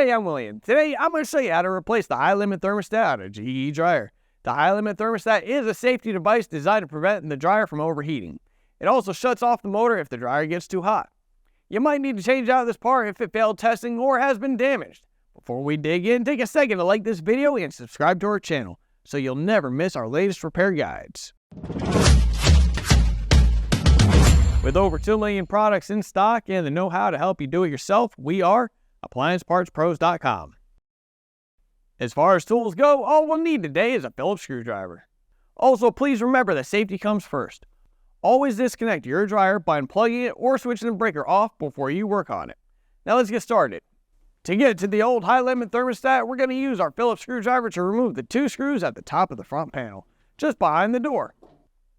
Hey, I'm William. Today, I'm going to show you how to replace the high-limit thermostat on a GE dryer. The high-limit thermostat is a safety device designed to prevent the dryer from overheating. It also shuts off the motor if the dryer gets too hot. You might need to change out this part if it failed testing or has been damaged. Before we dig in, take a second to like this video and subscribe to our channel so you'll never miss our latest repair guides. With over 2 million products in stock and the know-how to help you do it yourself, we are AppliancePartsPros.com. As far as tools go, all we'll need today is a Phillips screwdriver. Also, please remember that safety comes first. Always disconnect your dryer by unplugging it or switching the breaker off before you work on it. Now let's get started. To get to the old high-limit thermostat, we're going to use our Phillips screwdriver to remove the 2 screws at the top of the front panel, just behind the door.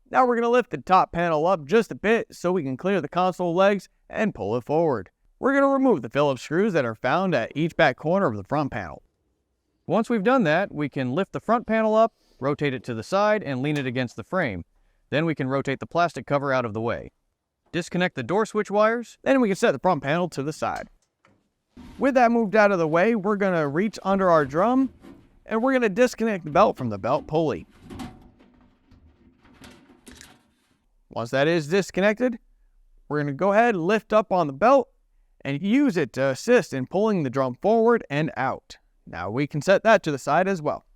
Now we're going to lift the top panel up just a bit so we can clear the console legs and pull it forward. We're going to remove the Phillips screws that are found at each back corner of the front panel. Once we've done that, we can lift the front panel up, rotate it to the side, and lean it against the frame. Then we can rotate the plastic cover out of the way. Disconnect the door switch wires, then we can set the front panel to the side. With that moved out of the way, we're going to reach under our drum, and we're going to disconnect the belt from the belt pulley. Once that is disconnected, we're going to go ahead and lift up on the belt and use it to assist in pulling the drum forward and out. Now we can set that to the side as well.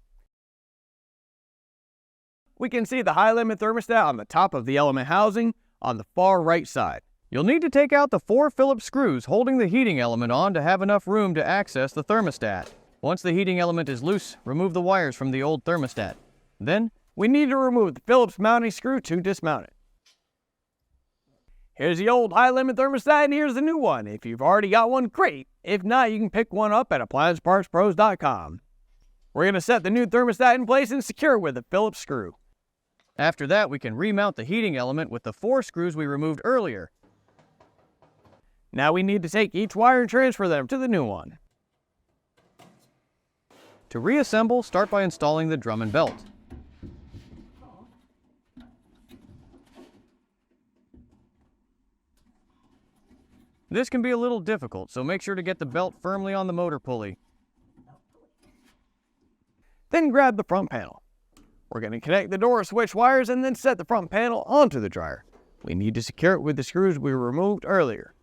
We can see the high-limit thermostat on the top of the element housing on the far right side. You'll need to take out the 4 Phillips screws holding the heating element on to have enough room to access the thermostat. Once the heating element is loose, remove the wires from the old thermostat. Then, we need to remove the Phillips mounting screw to dismount it. Here's the old high-limit thermostat, and here's the new one. If you've already got one, great. If not, you can pick one up at AppliancePartsPros.com. We're going to set the new thermostat in place and secure it with a Phillips screw. After that, we can remount the heating element with the 4 screws we removed earlier. Now we need to take each wire and transfer them to the new one. To reassemble, start by installing the drum and belt. This can be a little difficult, so make sure to get the belt firmly on the motor pulley. Then grab the front panel. We're going to connect the door switch wires and then set the front panel onto the dryer. We need to secure it with the screws we removed earlier.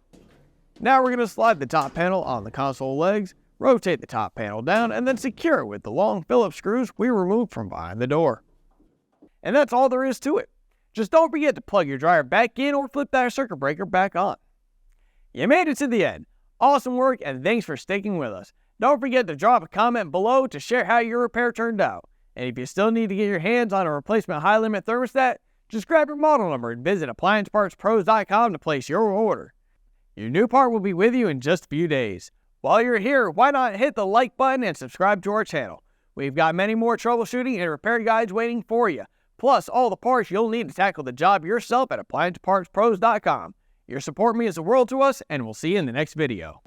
Now we're going to slide the top panel on the console legs, rotate the top panel down, and then secure it with the long Phillips screws we removed from behind the door. And that's all there is to it. Just don't forget to plug your dryer back in or flip that circuit breaker back on. You made it to the end. Awesome work, and thanks for sticking with us. Don't forget to drop a comment below to share how your repair turned out. And if you still need to get your hands on a replacement high-limit thermostat, just grab your model number and visit AppliancePartsPros.com to place your order. Your new part will be with you in just a few days. While you're here, why not hit the like button and subscribe to our channel. We've got many more troubleshooting and repair guides waiting for you, plus all the parts you'll need to tackle the job yourself at AppliancePartsPros.com. Your support means the world to us, and we'll see you in the next video.